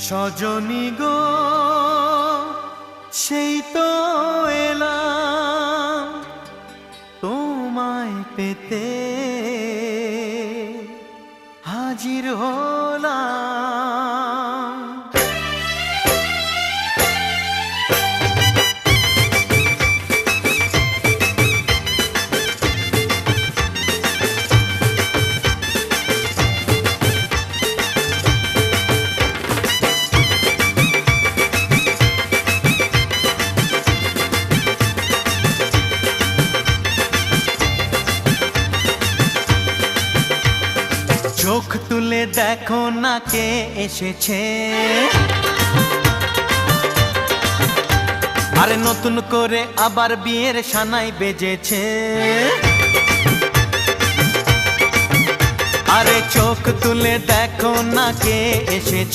সজনী গো সেই তো এলাম তোমায় পেতে হাজির হলাম। চোখ তুলে দেখো না কে এসেছে, আরে নতুন করে আবার বিয়ের সানাই বেজেছে। আরে চোখ তুলে দেখো না কে এসেছে।